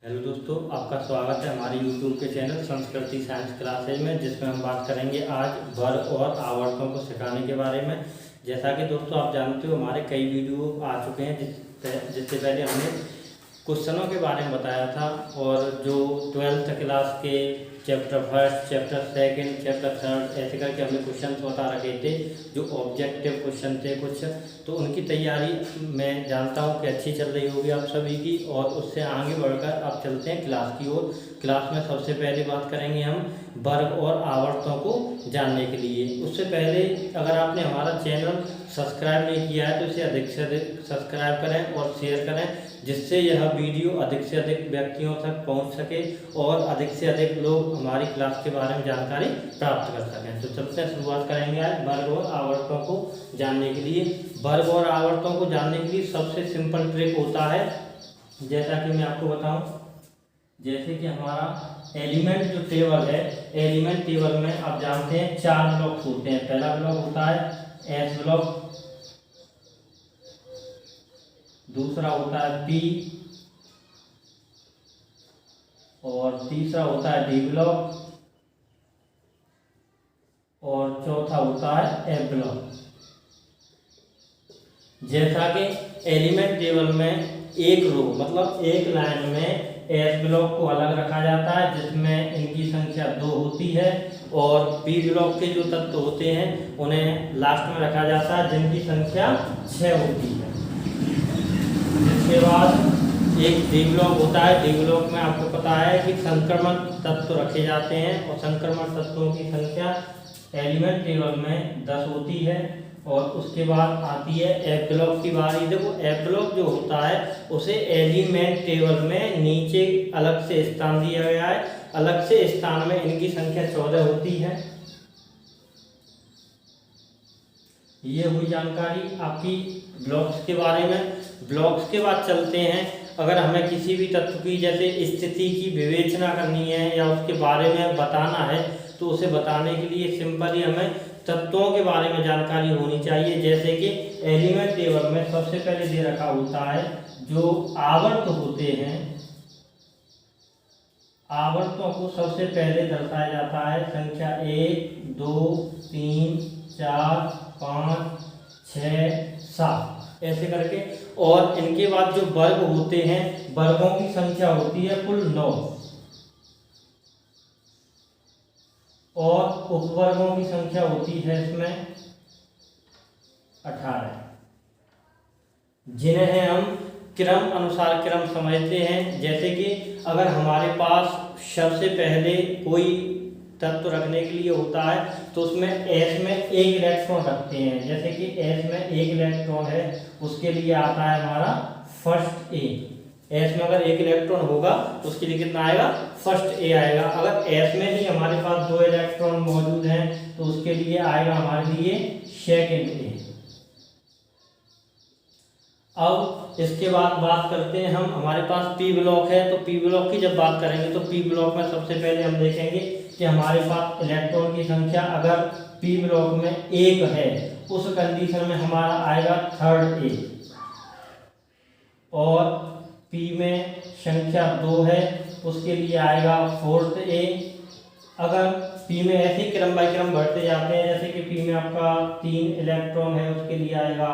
Hello दोस्तों, आपका स्वागत है हमारे YouTube के चैनल संस्कृति साइंस क्लासेज में, जिसमें हम बात करेंगे आज वर्ग और आवर्तों को सिखाने के बारे में। जैसा कि दोस्तों आप जानते हो, हमारे कई वीडियो आ चुके हैं जिससे पहले हमने क्वेश्चनों के बारे में बताया था, और जो 12th क्लास के chapter first, chapter second, chapter third ऐसे करके हमने क्वेश्चन बता रखे थे, जो ऑब्जेक्टिव क्वेश्चन थे कुछ। तो उनकी तैयारी मैं जानता हूँ कि अच्छी चल रही होगी आप सभी की, और उससे आगे बढ़कर अब चलते हैं क्लास की ओर। क्लास में सबसे पहले बात करेंगे हम वर्ग और आवर्तों को जानने के लिए। उससे पहले अगर आपने हमारा चैनल सब्सक्राइब नहीं किया है तो इसे अधिक से अधिक सब्सक्राइब करें और शेयर करें, जिससे यह वीडियो अधिक से अधिक व्यक्तियों तक पहुंच सके और अधिक से अधिक लोग हमारी क्लास के बारे में जानकारी प्राप्त कर सकें। तो चलते हैं, शुरुआत करेंगे आज वर्ग और आवर्तों को जानने के लिए। वर्ग और आवर्तों को जानने के लिए सबसे सिंपल ट्रिक होता है, जैसा कि मैं आपको बताऊं। जैसे कि हमारा एलिमेंट जो टेबल है, एलिमेंट टेबल में आप जानते हैं 4 ब्लॉक्स होते हैं। पहला ब्लॉक होता है एस ब्लॉक, दूसरा होता है पी, और तीसरा होता है डी ब्लॉक, और चौथा होता है एफ ब्लॉक। जैसा कि एलिमेंट टेबल में एक रो मतलब एक लाइन में एस ब्लॉक को अलग रखा जाता है, जिसमें इनकी संख्या 2 होती है, और पी ब्लॉक के जो तत्व होते हैं उन्हें लास्ट में रखा जाता है, जिनकी संख्या 6 होती है। इसके बाद एक डी ब्लॉक होता है। डी ब्लॉक में आपको पता है कि संक्रमण तत्व रखे जाते हैं, और संक्रमण तत्वों की संख्या एलिमेंट टेबल में 10 होती है। और उसके बाद आती है एफ ब्लॉक की बारी। देखो, एफ ब्लॉक जो होता है उसे एलिमेंट टेबल में नीचे अलग से स्थान दिया गया है। अलग से स्थान में इनकी संख्या 14 होती है। ये हुई जानकारी आपकी ब्लॉक्स के बारे में। ब्लॉक्स के बाद चलते हैं, अगर हमें किसी भी तत्व की जैसे स्थिति की विवेचना करनी है या उसके बारे में बताना है, तो उसे बताने के लिए सिंपली हमें तत्वों के बारे में जानकारी होनी चाहिए। जैसे कि एलिमेंट टेबल में सबसे पहले दे रखा होता है जो आवर्त होते हैं। आवर्तों को सबसे पहले दर्शाया जाता है संख्या 1, 2, 3, 4, 5, 6, 7 ऐसे करके। और इनके बाद जो वर्ग होते हैं, वर्गों की संख्या होती है कुल 9, और उपवर्गों की संख्या होती है इसमें 18, जिन्हें हम क्रम अनुसार क्रम समझते हैं। जैसे कि अगर हमारे पास सबसे पहले कोई तत्व रखने के लिए होता है तो उसमें एस में 1 इलेक्ट्रॉन रखते हैं। जैसे कि एस में 1 इलेक्ट्रॉन है, उसके लिए आता है हमारा फर्स्ट ए। एस में अगर 1 इलेक्ट्रॉन होगा तो उसके लिए कितना आएगा? फर्स्ट ए आएगा। अगर एस में ही हमारे पास 2 इलेक्ट्रॉन मौजूद हैं तो उसके लिए आएगा हमारे लिए सेकेंड ए। अब इसके बाद बात करते हैं हम, हमारे पास पी ब्लॉक है, तो पी ब्लॉक की जब बात करेंगे तो पी ब्लॉक में सबसे पहले हम देखेंगे कि हमारे पास इलेक्ट्रॉन की संख्या अगर पी ब्लॉक में 1 है, उस कंडीशन में हमारा आएगा थर्ड ए। और पी में संख्या 2 है, उसके लिए आएगा फोर्थ ए। अगर पी में ऐसे क्रम बाय क्रम बढ़ते जाते हैं, जैसे कि पी में आपका 3 इलेक्ट्रॉन है, उसके लिए आएगा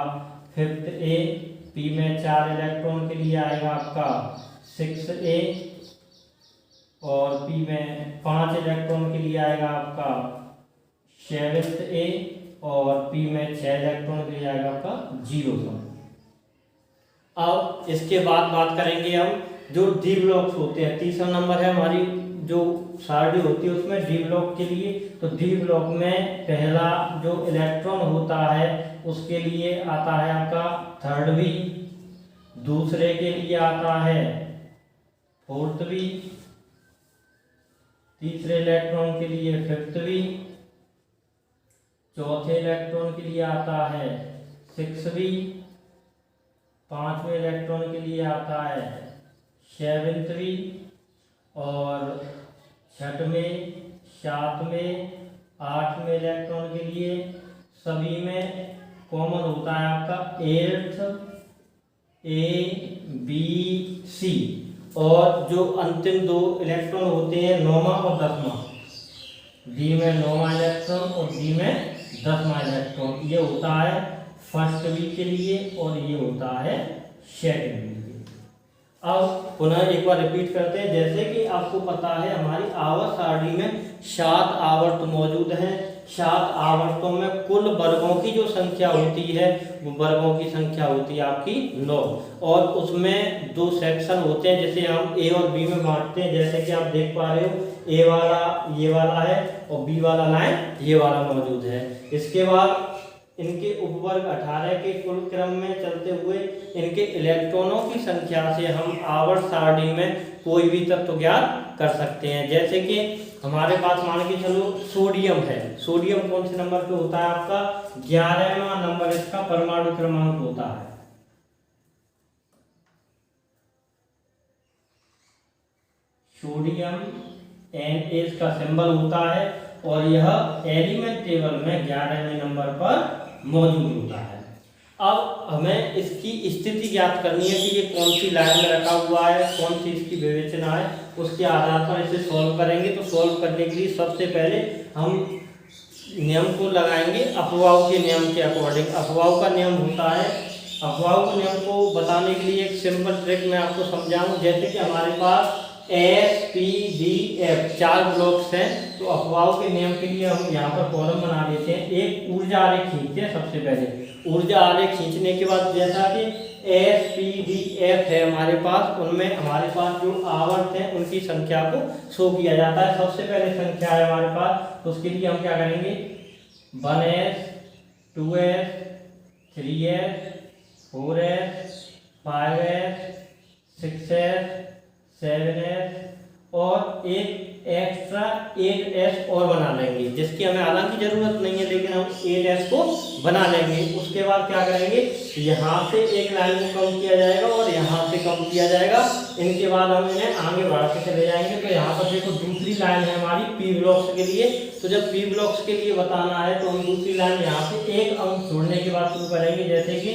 फिफ्थ ए। पी में 4 इलेक्ट्रॉन के लिए आएगा आपका 6 ए, और पी में 5 इलेक्ट्रॉन के लिए आएगा आपका 7th ए, और पी में 6 इलेक्ट्रॉन के लिए आएगा आपका 0। अब इसके बाद बात करेंगे हम जो डी ब्लॉक्स होते हैं। तीसरा नंबर है हमारी जो सारणी होती है उसमें डी ब्लॉक के लिए। तो डी ब्लॉक में पहला जो इलेक्ट्रॉन होता है उसके लिए आता है आपका थर्ड बी, दूसरे के लिए आता है फोर्थ बी, तीसरे इलेक्ट्रॉन के लिए फिफ्थ बी, चौथे इलेक्ट्रॉन के लिए आता है 6 बी, पांचवें इलेक्ट्रॉन के लिए आता है 7th बी, और छठवें, 7वें, 8वें इलेक्ट्रॉन के लिए सभी में कॉमन होता है आपका 8th ए बी सी, और जो अंतिम दो इलेक्ट्रॉन होते हैं 9वां और 10वां, डी में 9वां इलेक्ट्रॉन और डी में 10वां इलेक्ट्रॉन, ये होता है फर्स्ट वी के लिए और ये होता है सेकंड वी के लिए। अब पुनः एक बार रिपीट करते हैं। जैसे कि आपको पता है हमारी आवर्त सारणी में 7 आवर्त मौजूद हैं। 7 आवर्तों में कुल वर्गों की जो संख्या होती है वो वर्गों की संख्या होती है आपकी 9, और उसमें 2 सेक्शन होते हैं जिसे हम ए और बी में बांटते हैं। जैसे कि आप देख पा रहे हो, ए वाला ये वाला है और बी वाला लाइन ये वाला मौजूद है। इसके बाद इनके उपवर्ग 18 के कुल क्रम में चलते हुए इनके इलेक्ट्रॉनों की संख्या से हम आवर्त सारणी में कोई भी तत्व ज्ञात कर सकते हैं। जैसे कि हमारे पास मान के चलो सोडियम है। सोडियम कौन से नंबर पे होता है आपका? 11वां नंबर इसका परमाणु क्रमांक होता है। सोडियम Na इसका सिंबल होता है और यह एलिमेंट टेबल में 11वें नंबर पर मौजूद होता है। अब हमें इसकी स्थिति ज्ञात करनी है कि ये कौन सी लाइन में रखा हुआ है, कौन सी इसकी विवेचना है, उसके आधार पर इसे सॉल्व करेंगे। तो सॉल्व करने के लिए सबसे पहले हम नियम को लगाएंगे अपवाह के नियम के अकॉर्डिंग। अपवाह का नियम होता है, अपवाह के नियम को बताने के लिए एक सिंपल ट्रिक मैं आपको समझाऊं। जैसे कि हमारे पास SPDF 4 ब्लॉक्स हैं, तो अपवाह के नियम के लिए हम यहाँ पर कॉलम बना देते हैं। एक ऊर्जा आरेख खींचते हैं। सबसे पहले ऊर्जा आरेख खींचने के बाद जैसा कि SPDF है हमारे पास, उनमें हमारे पास जो आवर्त हैं उनकी संख्या को शो किया जाता है। सबसे पहले संख्या है हमारे पास, तो उसके लिए हम क्या करेंगे? 1s 2s 3s 4s 5s 6s 7s और एक एक्स्ट्रा 8s और बना लेंगे, जिसकी हमें हालांकि जरूरत नहीं है, लेकिन हम 8s को बना लेंगे। उसके बाद क्या करेंगे? यहाँ से एक लाइन को कम किया जाएगा और यहाँ से कम किया जाएगा। इनके बाद हम इन्हें आगे बढ़ाते चले जाएंगे। तो यहाँ पर देखो दूसरी लाइन है हमारी पी ब्लॉक्स के लिए। तो जब पी ब्लॉक्स के लिए बताना है तो हम दूसरी लाइन यहाँ से एक अंक छोड़ने के बाद शुरू करेंगे। जैसे कि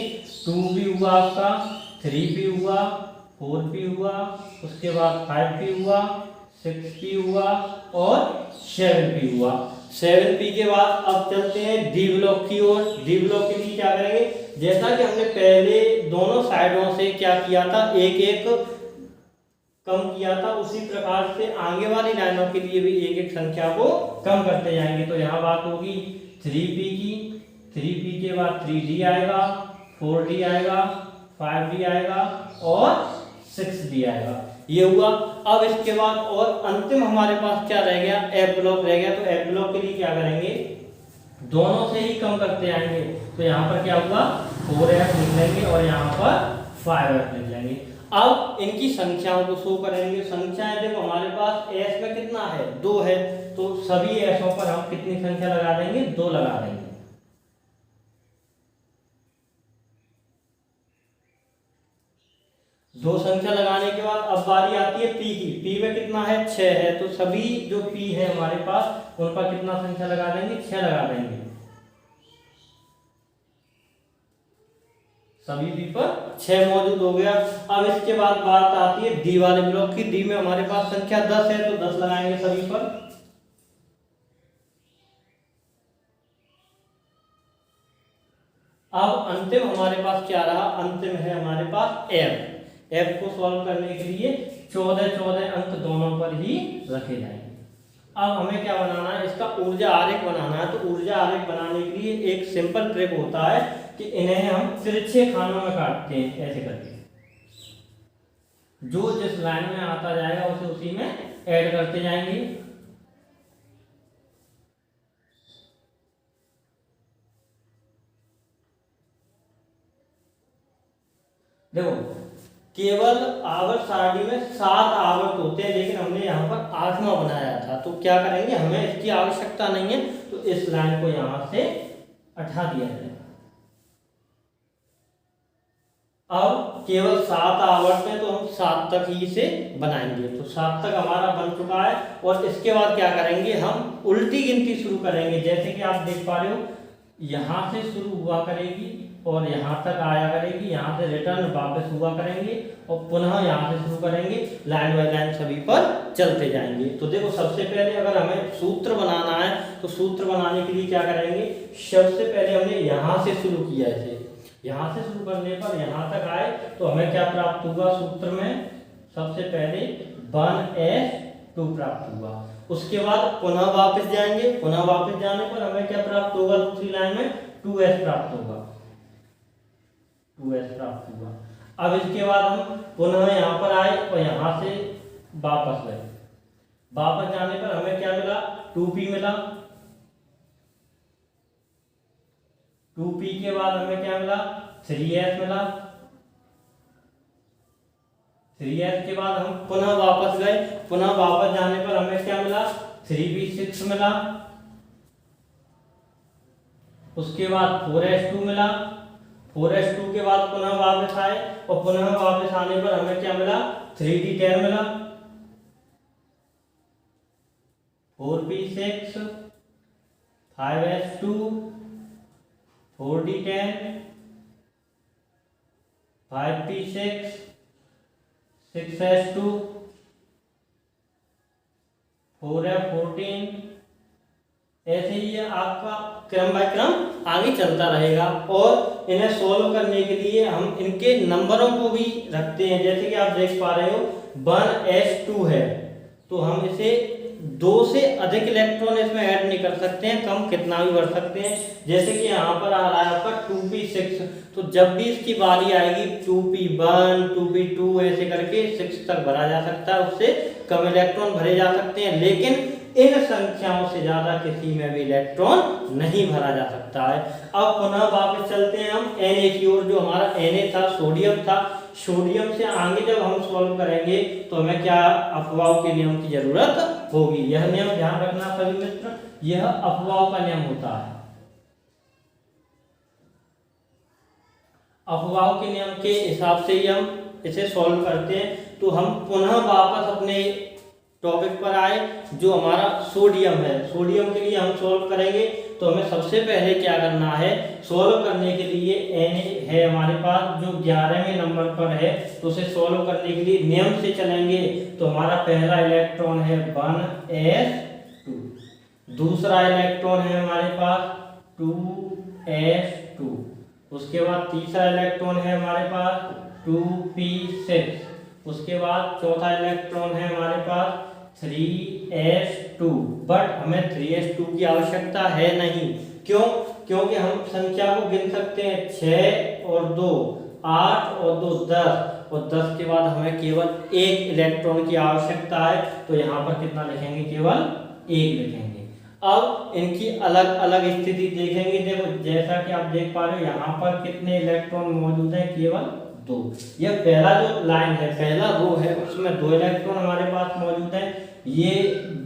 2p हुआ आपका, 3p हुआ, 4p हुआ, उसके बाद 5p हुआ, 6p हुआ और 7p हुआ। 7p के बाद अब चलते हैं डी ब्लॉक की ओर। डी ब्लॉक के लिए क्या करेंगे? जैसा कि हमने पहले दोनों साइडों से क्या किया था, एक एक कम किया था, उसी प्रकार से आगे वाली लाइनों के लिए भी एक एक संख्या को कम करते जाएंगे। तो यहाँ बात होगी 3p की। 3p के बाद 3d आएगा, 4d आएगा, 5d आएगा और 6d आएगा। ये हुआ। अब इसके बाद और अंतिम हमारे पास क्या रह गया? एफ ब्लॉक रह गया। तो एफ ब्लॉक के लिए क्या करेंगे? दोनों से ही कम करते आएंगे। तो यहाँ पर क्या हुआ? 4f लिख लेंगे और यहाँ पर 5f लिख लेंगे। अब इनकी संख्याओं को शो करेंगे। संख्याएं देखो हमारे पास एस में कितना है? 2 है। तो सभी एसों पर हम कितनी संख्या लगा देंगे? 2 लगा देंगे। दो संख्या लगाने के बाद अब बारी आती है पी की। पी में कितना है? 6 है। तो सभी जो पी है हमारे पास उन पर कितना संख्या लगा देंगे? 6 लगा देंगे। सभी पी पर 6 मौजूद हो गया। अब इसके बाद बात आती है डी वाले ब्लॉक की। डी में हमारे पास संख्या 10 है, तो 10 लगाएंगे सभी पर। अब अंतिम हमारे पास क्या रहा? अंतिम है हमारे पास एफ। एफ को सॉल्व करने के लिए 14 अंक दोनों पर ही रखे जाएंगे। अब हमें क्या बनाना है? इसका ऊर्जा आरेख बनाना है। तो ऊर्जा आरेख बनाने के लिए एक सिंपल ट्रिक होता है कि इन्हें हम तिरछे खानों में काटते हैं, ऐसे करके। जो जिस लाइन में आता जाएगा उसे उसी में ऐड करते जाएंगे। देखो केवल आवर्त सारणी में 7 आवर्त होते हैं, लेकिन हमने यहाँ पर 8वां बनाया था। तो क्या करेंगे? हमें इसकी आवश्यकता नहीं है, तो इस लाइन को यहाँ से हटा दिया जाएगा। अब केवल 7 आवर्त में, तो हम 7 तक ही इसे बनाएंगे। तो 7 तक हमारा बन चुका है। और इसके बाद क्या करेंगे? हम उल्टी गिनती शुरू करेंगे। जैसे कि आप देख पा रहे हो, यहाँ से शुरू हुआ करेगी और यहाँ तक आया करेगी, यहाँ से रिटर्न वापस हुआ करेंगे और पुनः यहाँ से शुरू करेंगे, लाइन बाय लाइन सभी पर चलते जाएंगे। तो देखो सबसे पहले अगर हमें सूत्र बनाना है तो सूत्र बनाने के लिए क्या करेंगे, सबसे पहले हमने यहाँ से शुरू किया इसे, यहाँ से शुरू करने पर यहाँ तक आए तो हमें क्या प्राप्त हुआ, सूत्र में सबसे पहले 1s2 प्राप्त हुआ। उसके बाद पुनः वापस जाएंगे, पुनः वापस जाने पर हमें क्या प्राप्त होगा, दूसरी लाइन में 2s प्राप्त होगा, 2s प्राप्त हुआ। अब इसके बाद हम पुनः यहाँ पर आए और यहाँ से वापस गए, वापस जाने पर हमें क्या मिला, 2p मिला, 2p के बाद हमें क्या मिला, 3s मिला, 3s के बाद हम पुनः वापस गए, पुनः वापस जाने पर हमें क्या मिला, 3p6 मिला, उसके बाद 4s2 मिला, 4s2 के बाद पुनः वापस आए और पुनः वापस आने पर हमें क्या मिला, 3d10 मिला, 4p6, 5s2, 4d10, 5p6, 6s2, 4f14, ऐसे ही ये आपका क्रम बाय क्रम आगे चलता रहेगा। और इन्हें सोल्व करने के लिए हम इनके नंबरों को भी रखते हैं, जैसे कि आप देख पा रहे हो 1s2 है तो हम इसे 2 से अधिक इलेक्ट्रॉन इसमें ऐड नहीं कर सकते हैं, कम कितना भी भर सकते हैं। जैसे कि यहाँ पर आ रहा है आपका 2p6, तो जब भी इसकी बारी आएगी 2p1, 2p2 ऐसे करके 6 तक भरा जा सकता है, उससे कम इलेक्ट्रॉन भरे जा सकते हैं, लेकिन इन संख्याओं से ज्यादा किसी में भी इलेक्ट्रॉन नहीं भरा जा सकता है। अब पुनः वापस चलते हैं हम Na की ओर, जो हमारा Na था सोडियम था, सोडियम से आगे जब हम सॉल्व करेंगे तो हमें क्या, अफवाह के नियम की जरूरत होगी। यह नियम ध्यान रखना सभी मित्र, यह अफवाह का नियम होता है। अफवाह के नियम के हिसाब से ही हम इसे सॉल्व करते हैं। तो हम पुनः वापस अपने टॉपिक पर आए, जो हमारा सोडियम है, सोडियम के लिए हम सॉल्व करेंगे तो हमें सबसे पहले क्या करना है, सॉल्व करने के लिए Na है हमारे पास जो 11वें नंबर पर है, तो उसे सॉल्व करने के लिए नियम से चलेंगे। तो हमारा पहला इलेक्ट्रॉन है 1s2, दूसरा इलेक्ट्रॉन है हमारे पास 2s2, उसके बाद तीसरा इलेक्ट्रॉन है हमारे पास 2p6, उसके बाद चौथा इलेक्ट्रॉन है हमारे पास 3s2, बट हमें 3s2 की आवश्यकता है नहीं। क्यों? क्योंकि हम संख्या को गिन सकते हैं, 6 और 2 8 और 2 10, और 10 के बाद हमें केवल एक इलेक्ट्रॉन की आवश्यकता है, तो यहाँ पर कितना लिखेंगे, केवल 1 लिखेंगे। अब इनकी अलग अलग स्थिति देखेंगे। देखो जैसा कि आप देख पा रहे हो यहाँ पर कितने इलेक्ट्रॉन मौजूद हैं, केवल 2। यह पहला जो लाइन है, पहला रो है, उसमें 2 इलेक्ट्रॉन हमारे पास मौजूद हैं, ये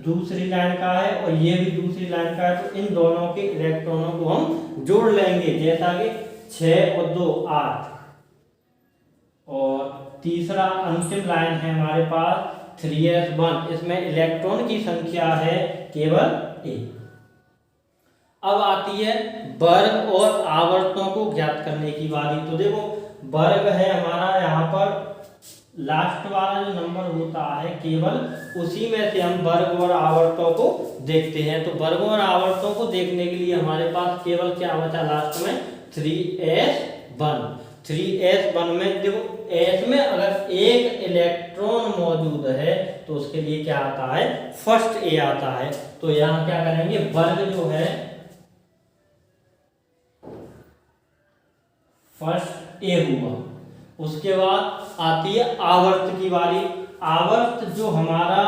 दूसरी लाइन का है और ये भी दूसरी लाइन का है, तो इन दोनों के इलेक्ट्रॉनों को हम जोड़ लेंगे, जैसा कि 6 और 2 8, और तीसरा अंतिम लाइन है हमारे पास 3s1, इसमें इलेक्ट्रॉन की संख्या है केवल 1। अब आती है वर्ग और आवर्तों को ज्ञात करने की बारी। तो देखो वर्ग है हमारा, यहाँ पर लास्ट वाला जो नंबर होता है केवल उसी में से हम वर्ग और आवर्तों को देखते हैं। तो वर्गों और आवर्तों को देखने के लिए हमारे पास केवल क्या बचा लास्ट में, 3s1। 3s1 में देखो s में अगर एक इलेक्ट्रॉन मौजूद है तो उसके लिए क्या आता है, फर्स्ट a आता है। तो यहाँ क्या करेंगे, वर्ग जो है फर्स्ट a हुआ। उसके बाद आती है आवर्त की बारी। आवर्त जो हमारा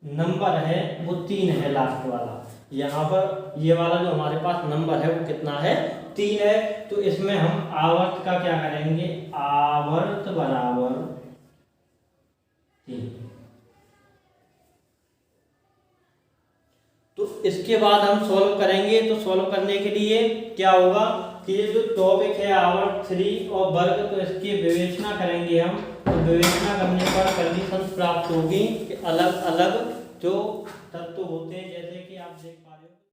नंबर है वो 3 है, लास्ट वाला। यहाँ पर ये वाला जो हमारे पास नंबर है वो कितना है, 3 है। तो इसमें हम आवर्त का क्या करेंगे, आवर्त बराबर 3। तो इसके बाद हम सॉल्व करेंगे। तो सॉल्व करने के लिए क्या होगा कि ये जो टॉपिक है आवर्त 3 और वर्ग, तो इसकी विवेचना करेंगे हम। तो विवेचना करने पर कंडीशन प्राप्त होगी कि अलग अलग जो तत्व होते हैं, जैसे